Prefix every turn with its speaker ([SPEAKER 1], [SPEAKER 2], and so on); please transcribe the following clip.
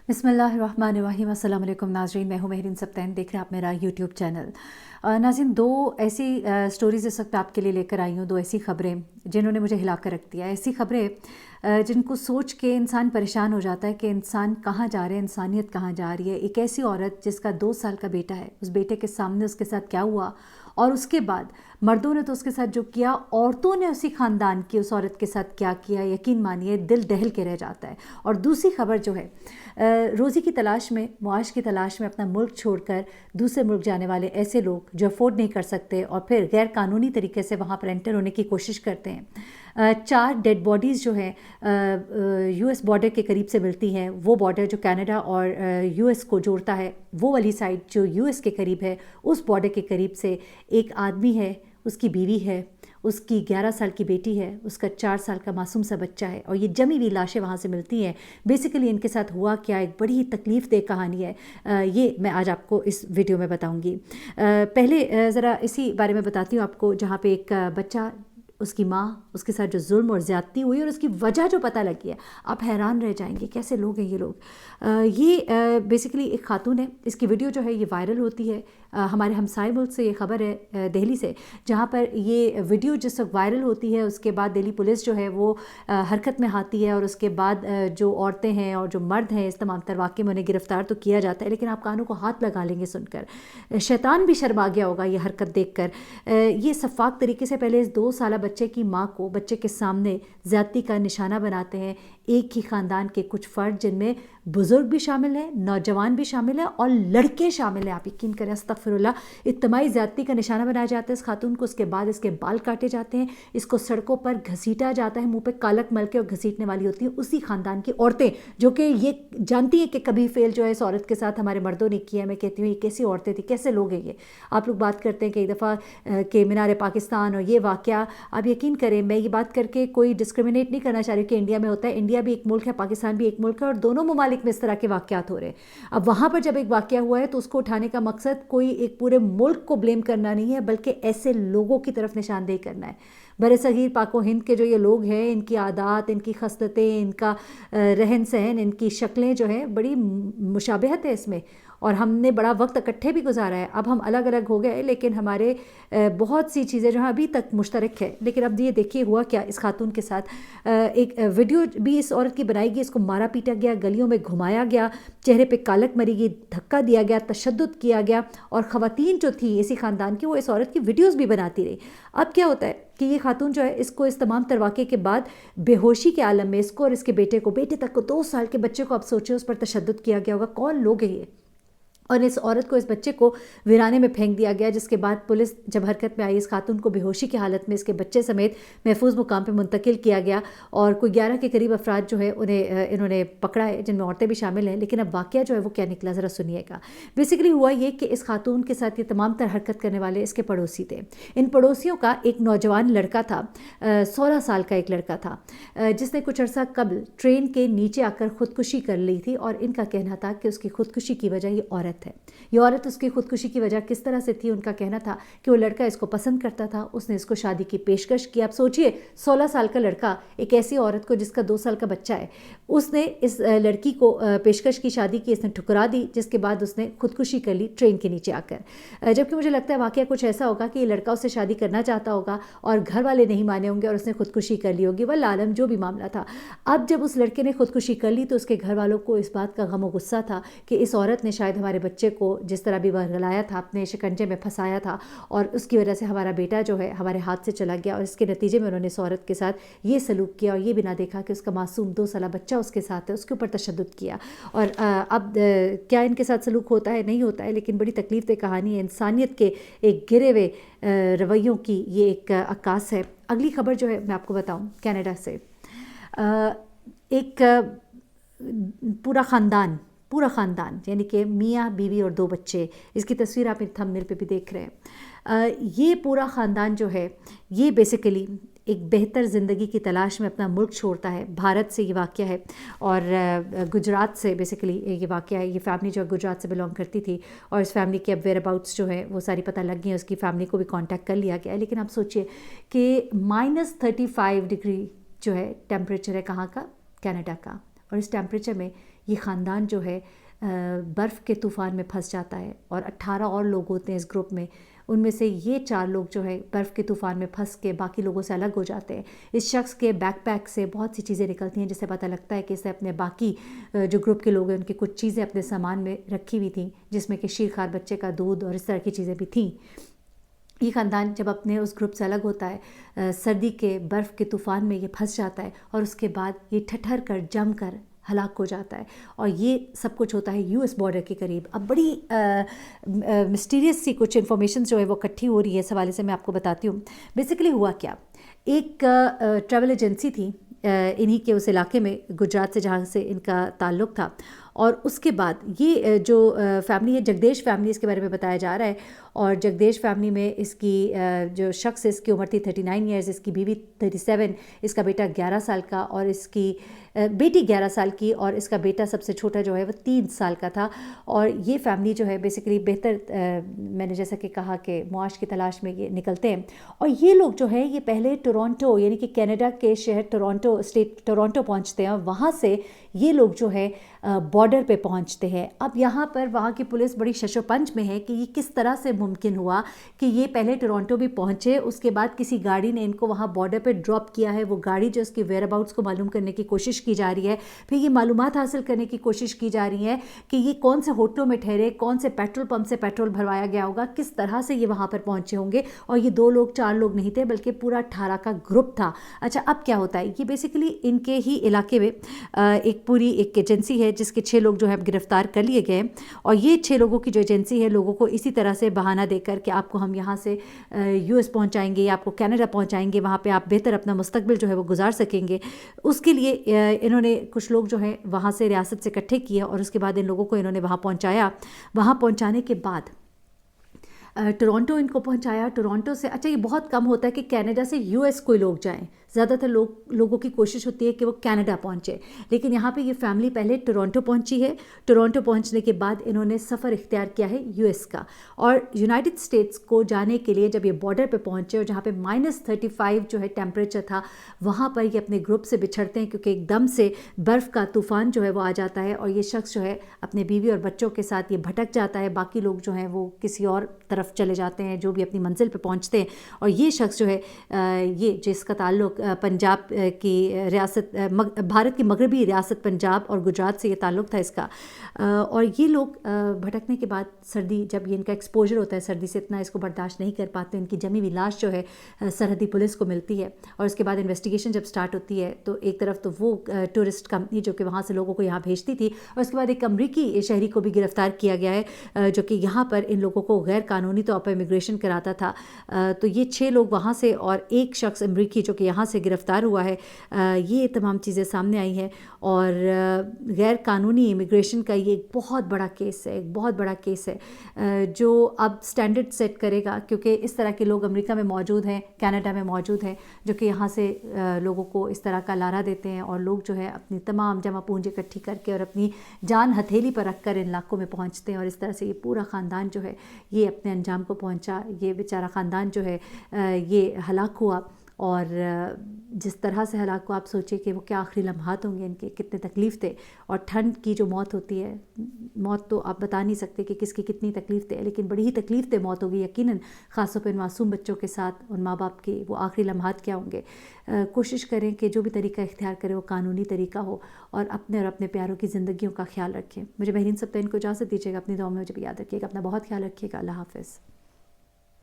[SPEAKER 1] बिस्मिल्लाहिर्रहमानिर्रहीम। अस्सलाम वालेकुम नाज़रीन, मैं हूँ महरीन सब्तैन, देख रहे हैं आप मेरा यूट्यूब चैनल। नाज़रीन, दो ऐसी स्टोरीज़ इस वक्त आपके लिए लेकर आई हूँ, दो ऐसी ख़बरें जिन्होंने मुझे हिला कर रख दिया। ऐसी ख़बरें जिनको सोच के इंसान परेशान हो जाता है कि इंसान कहाँ जा रहे हैं, इंसानियत कहाँ जा रही है। एक ऐसी औरत जिसका 2 साल का बेटा है, उस बेटे के सामने उसके साथ क्या हुआ, और उसके बाद मर्दों ने तो उसके साथ जो किया, औरतों ने उसी ख़ानदान की उस औरत के साथ क्या किया, यकीन मानिए दिल दहल के रह जाता है। और दूसरी खबर जो है, रोज़ी की तलाश में, मुआश की तलाश में अपना मुल्क छोड़कर दूसरे मुल्क जाने वाले ऐसे लोग जो अफोर्ड नहीं कर सकते और फिर गैर कानूनी तरीके से वहाँ पर एंटर होने की कोशिश करते हैं। 4 डेड बॉडीज़ जो हैं यूएस बॉर्डर के करीब से मिलती हैं। वो बॉर्डर जो कनाडा और यूएस को जोड़ता है, वो वाली साइड जो यूएस के करीब है, उस बॉर्डर के करीब से एक आदमी है, उसकी बीवी है, उसकी 11 साल की बेटी है, उसका 4 साल का मासूम सा बच्चा है, और ये जमी हुई लाशें वहाँ से मिलती हैं। बेसिकली इनके साथ हुआ क्या, एक बड़ी ही तकलीफ़ दे कहानी है। ये मैं आज आपको इस वीडियो में बताऊंगी। पहले ज़रा इसी बारे में बताती हूँ आपको, जहाँ पे एक बच्चा, उसकी माँ, उसके साथ जो जुल्म और ज़्यादती हुई और उसकी वजह जो पता लगी है, आप हैरान रह जाएंगे कैसे लोग हैं ये लोग। ये बेसिकली एक खातून है, इसकी वीडियो जो है ये वायरल होती है। हमारे हमसाए मुल्क से ये ख़बर है, दिल्ली से, जहाँ पर ये वीडियो जिस वक्त वायरल होती है, उसके बाद दिल्ली पुलिस जो है वो हरकत में आती है, और उसके बाद जो औरतें हैं और जो मर्द हैं इस तमाम तर वाक़े में उन्हें गिरफ़्तार तो किया जाता है। लेकिन आप कानों को हाथ लगा लेंगे सुनकर, शैतान भी शर्मा गया होगा ये हरकत देख कर। ये शफ़ाक तरीके से पहले इस 2 साल बच्चे की माँ को बच्चे के सामने ज़्यादती का निशाना बनाते हैं एक ही ख़ानदान के कुछ फ़र्द, जिनमें बुज़ुर्ग भी शामिल हैं, नौजवान भी शामिल हैं और लड़के शामिल हैं। आप यकीन करें, अस्तग़फ़िरुल्लाह, इज्तिमाई ज़्यादती का निशाना बनाया जाता है इस खातून को। उसके बाद इसके बाल काटे जाते हैं, इसको सड़कों पर घसीटा जाता है, मुंह पे कालक मल के और घसीटने वाली होती हैं उसी ख़ानदान की औरतें, जो कि ये जानती हैं कि कभी फेल जो है इस औरत के साथ हमारे मर्दों ने किया है। मैं कहती हूँ ये कैसी औरतें थी, कैसे लोग हैं ये। आप लोग बात करते हैं कई दफ़ा कि मीनार पाकिस्तान और ये वाक़या, आप यकीन करें मैं ये बात करके कोई डिस्क्रिमिनेट नहीं करना चाह रही कि इंडिया में होता है। इंडिया भी एक मुल्क है, पाकिस्तान भी एक मुल्क है, और दोनों ममालिक में इस तरह के वाक़यात हो रहे हैं। अब वहाँ पर जब एक वाक़या हुआ है तो उसको उठाने का मकसद कोई एक पूरे मुल्क को ब्लेम करना नहीं है, बल्कि ऐसे लोगों की तरफ निशानदेही करना है। बरसगीर पाको हिंद के जो ये लोग हैं, इनकी आदात, इनकी खसलतें, इनका रहन सहन, इनकी शक्लें जो हैं, बड़ी मुशाबहत है इसमें, और हमने बड़ा वक्त इकट्ठे भी गुजारा है। अब हम अलग अलग हो गए, लेकिन हमारे बहुत सी चीज़ें जो हैं अभी तक मुश्तरक है। लेकिन अब ये देखिए हुआ क्या इस खातून के साथ। एक वीडियो भी इस औरत की बनाई गई, इसको मारा पीटा गया, गलियों में घुमाया गया, चेहरे पे कालक मरी गई, धक्का दिया गया, तशद्दुद किया गया, और ख़वातीन जो थी इसी ख़ानदान की वो इस औरत की वीडियोज़ भी बनाती रही। अब क्या होता है कि ये खातून जो है, इसको इस तमाम तर वाक़े के बाद बेहोशी के आलम में इसको और इसके बेटे तक को, 2 साल के बच्चे को, आप सोचें उस पर तशद्दुद किया गया होगा। कौन लोग हैं ये? और इस औरत को, इस बच्चे को वीराने में फेंक दिया गया, जिसके बाद पुलिस जब हरकत में आई, इस खातून को बेहोशी की हालत में इसके बच्चे समेत महफूज मुकाम पे मुंतकिल किया गया, और कोई 11 के करीब अफराद जो है उन्हें इन्होंने पकड़ा है, जिनमें औरतें भी शामिल हैं। लेकिन अब वाक़या जो है वो क्या निकला, ज़रा सुनिएगा। बेसिकली हुआ ये कि इस खातून के साथ ये तमाम तर हरकत करने वाले इसके पड़ोसी थे। इन पड़ोसियों का एक नौजवान लड़का था, 16 साल का एक लड़का था, जिसने कुछ अर्सा कबल ट्रेन के नीचे आकर ख़ुदकुशी कर ली थी, और इनका कहना था कि उसकी ख़ुदकुशी की वजह ये औरत है। ये औरत उसकी ख़ुदकुशी की वजह किस तरह से थी, उनका कहना था कि वो लड़का इसको पसंद करता था, उसने इसको शादी की पेशकश की। आप सोचिए, 16 साल का लड़का एक ऐसी औरत को जिसका 2 साल का बच्चा है, उसने इस लड़की को पेशकश की, शादी की, इसने ठुकरा दी, जिसके बाद उसने ख़ुदकुशी कर ली ट्रेन के नीचे आकर। जबकि मुझे लगता है वाक़या कुछ ऐसा होगा कि ये लड़का उससे शादी करना चाहता होगा और घर वाले नहीं माने होंगे और उसने ख़ुदकुशी कर ली होगी, वल्लाह आलम जो भी मामला था। अब जब उस लड़के ने ख़ुदकुशी कर ली तो उसके घर वालों को इस बात का गम और गुस्सा था कि इस औरत ने शायद हमारे बच्चे को जिस तरह भी बरगलाया था, अपने शिकंजे में फंसाया था, और उसकी वजह से हमारा बेटा जो है हमारे हाथ से चला गया, और इसके नतीजे में उन्होंने इस औरत के साथ ये सलूक किया, और ये भी ना देखा कि उसका मासूम 2 साल बच्चा उसके साथ है, उसके ऊपर तशद्दुद किया। और अब क्या इनके साथ सलूक होता है, नहीं होता है, लेकिन बड़ी तकलीफ दे कहानी है। इंसानियत के एक गिरे हुए रवैयों की ये एक अक्कास है। अगली खबर जो है मैं आपको बताऊँ कनाडा से। एक पूरा ख़ानदान यानी कि मियाँ बीवी और 2 बच्चे, इसकी तस्वीर आप थंबनेल पे भी देख रहे हैं। ये पूरा ख़ानदान जो है ये बेसिकली एक बेहतर ज़िंदगी की तलाश में अपना मुल्क छोड़ता है। भारत से ये वाक़या है, और गुजरात से बेसिकली ये वाक़या है। ये फैमिली जो है गुजरात से बिलोंग करती थी, और इस फैमिली के अब वेयर अबाउट्स जो है वो सारी पता लग गई है, उसकी फैमिली को भी कांटेक्ट कर लिया गया है। लेकिन आप सोचिए कि -35 डिग्री जो है टेम्परेचर है, कहाँ का, कनाडा का, اور اس ٹیمپریچر میں یہ خاندان جو ہے برف کے طوفان میں پھنس جاتا ہے، اور 18 اور لوگ ہوتے ہیں اس گروپ میں، ان میں سے یہ 4 لوگ جو ہے برف کے طوفان میں پھنس کے باقی لوگوں سے الگ ہو جاتے ہیں۔ اس شخص کے بیک پیک سے بہت سی چیزیں نکلتی ہیں، جس سے پتہ لگتا ہے کہ اس نے اپنے باقی جو گروپ کے لوگ ہیں ان کی کچھ چیزیں اپنے سامان میں رکھی ہوئی تھیں، جس میں کہ شیرخوار بچے کا دودھ اور اس طرح کی چیزیں بھی تھیں۔ یہ خاندان جب اپنے اس گروپ سے الگ ہوتا ہے، سردی کے برف کے طوفان میں یہ پھنس جاتا ہے، اور اس کے بعد یہ ٹھٹھر کر جم کر ہلاک ہو جاتا ہے، اور یہ سب کچھ ہوتا ہے US بارڈر کے قریب۔ اب بڑی مسٹیریس سی کچھ انفارمیشن جو ہے وہ اکٹھی ہو رہی ہے، اس حوالے سے میں آپ کو بتاتی ہوں۔ بیسیکلی ہوا کیا، ایک ٹریول ایجنسی تھی انہی کے اس علاقے میں، گجرات سے، جہاں سے ان کا تعلق تھا، اور اس کے بعد یہ جو فیملی ہے، جگدیش فیملی اس کے بارے میں بتایا جا رہا ہے، اور جگدیش فیملی میں اس کی جو شخص ہے اس کی عمر تھی 39 ایئرز، اس کی بیوی 37، اس کا بیٹا 11 سال کا، اور اس کی بیٹی 11 سال کی، اور اس کا بیٹا سب سے چھوٹا جو ہے وہ 3 سال کا تھا۔ اور یہ فیملی جو ہے بیسیکلی بہتر، میں نے جیسا کہ کہا کہ معاش کی تلاش میں یہ نکلتے ہیں، اور یہ لوگ جو ہے یہ پہلے ٹورانٹو، یعنی کہ کینیڈا کے شہر ٹورانٹو، اسٹیٹ ٹورانٹو پہنچتے ہیں، اور وہاں سے یہ لوگ جو ہے بارڈر پہ پہنچتے ہیں۔ اب یہاں پر وہاں کی پولیس بڑی شش و پنج میں ہے کہ یہ کس طرح سے ممکن ہوا کہ یہ پہلے ٹورانٹو بھی پہنچے، اس کے بعد کسی گاڑی نے ان کو وہاں بارڈر پہ ڈراپ کیا ہے، وہ گاڑی جو اس کی ویئر اباؤٹس کو معلوم کرنے کی کوشش کی جا رہی ہے، پھر یہ معلومات حاصل کرنے کی کوشش کی جا رہی ہے کہ یہ کون سے ہوٹلوں میں ٹھہرے، کون سے پیٹرول پمپ سے پیٹرول بھروایا گیا ہوگا، کس طرح سے یہ وہاں پر پہنچے ہوں گے، اور یہ 2 لوگ 4 لوگ نہیں تھے بلکہ پورا 18 کا گروپ تھا۔ اچھا، اب کیا ہوتا ہے، یہ بیسیکلی ان کے ہی علاقے میں ایک ایجنسی ہے جس کے 6 لوگ جو ہے گرفتار کر لیے گئے، اور یہ 6 لوگوں کی جو ایجنسی ہے لوگوں کو اسی طرح سے بہانہ دے کر کہ آپ کو ہم یہاں سے US پہنچائیں گے یا آپ کو کینیڈا پہنچائیں گے، وہاں پہ آپ بہتر اپنا مستقبل جو ہے وہ گزار سکیں گے، اس کے لیے انہوں نے کچھ لوگ جو ہیں وہاں سے ریاست سے اکٹھے کیے، اور اس کے بعد ان لوگوں کو انہوں نے وہاں پہنچایا۔ وہاں پہنچانے کے بعد ٹورانٹو ان کو پہنچایا۔ ٹورانٹو سے، اچھا یہ بہت کم ہوتا ہے کہ کینیڈا سے US کوئی لوگ جائیں، زیادہ تر لوگوں کی کوشش ہوتی ہے کہ وہ کینیڈا پہنچے، لیکن یہاں پہ یہ فیملی پہلے ٹورانٹو پہنچی ہے۔ ٹورانٹو پہنچنے کے بعد انہوں نے سفر اختیار کیا ہے US کا، اور یونائٹڈ اسٹیٹس کو جانے کے لیے جب یہ بارڈر پہ پہنچے، اور جہاں پہ -35 جو ہے ٹیمپریچر تھا، وہاں پر یہ اپنے گروپ سے بچھڑتے ہیں کیونکہ ایک دم سے برف کا طوفان جو ہے وہ آ جاتا ہے، اور یہ شخص جو ہے اپنے بیوی اور بچوں کے ساتھ یہ بھٹک جاتا ہے، باقی لوگ جو ہیں وہ کسی اور طرف چلے جاتے ہیں جو بھی اپنی منزل پہ پہنچتے ہیں، اور یہ شخص جو ہے یہ جس کا تعلق پنجاب کی ریاست، بھارت کی مغربی ریاست پنجاب اور گجرات سے یہ تعلق تھا اس کا، اور یہ لوگ بھٹکنے کے بعد سردی، جب یہ ان کا ایکسپوجر ہوتا ہے سردی سے، اتنا اس کو برداشت نہیں کر پاتے، ان کی جمی ہوئی لاش جو ہے سرحدی پولیس کو ملتی ہے، اور اس کے بعد انویسٹیگیشن جب سٹارٹ ہوتی ہے تو ایک طرف تو وہ ٹورسٹ کمپنی جو کہ وہاں سے لوگوں کو یہاں بھیجتی تھی، اور اس کے بعد ایک امریکی شہری کو بھی گرفتار کیا گیا ہے جو کہ یہاں پر ان لوگوں کو غیر قانونی طور پر امیگریشن کراتا تھا۔ تو یہ 6 لوگ وہاں سے، اور ایک شخص امریکی جو کہ یہاں سے گرفتار ہوا ہے، یہ تمام چیزیں سامنے آئی ہیں، اور غیر قانونی امیگریشن کا یہ ایک بہت بڑا کیس ہے، ایک بہت بڑا کیس ہے جو اب سٹینڈرڈ سیٹ کرے گا، کیونکہ اس طرح کے لوگ امریکہ میں موجود ہیں، کینیڈا میں موجود ہیں، جو کہ یہاں سے لوگوں کو اس طرح کا لارا دیتے ہیں، اور لوگ جو ہے اپنی تمام جمع پونجی اکٹھی کر کے اور اپنی جان ہتھیلی پر رکھ کر ان علاقوں میں پہنچتے ہیں، اور اس طرح سے یہ پورا خاندان جو ہے یہ اپنے انجام کو پہنچا۔ یہ بیچارہ خاندان جو ہے یہ ہلاک ہوا، اور جس طرح سے ہلاک ہوا، آپ سوچیں کہ وہ کیا آخری لمحات ہوں گے ان کے، کتنے تکلیف تھے، اور ٹھنڈ کی جو موت ہوتی ہے، موت تو آپ بتا نہیں سکتے کہ کس کی کتنی تکلیف تھے، لیکن بڑی ہی تکلیف دہ موت ہوگی یقیناً، خاص طور پہ ان معصوم بچوں کے ساتھ ان ماں باپ کے وہ آخری لمحات کیا ہوں گے۔ کوشش کریں کہ جو بھی طریقہ اختیار کرے وہ قانونی طریقہ ہو، اور اپنے اور اپنے پیاروں کی زندگیوں کا خیال رکھیں۔ مجھے بحرین سبطین کو اجازت دیجیے گا، اپنی دعاؤں میں مجھے بھی یاد رکھیے گا، اپنا بہت خیال رکھیے گا۔ اللہ حافظ۔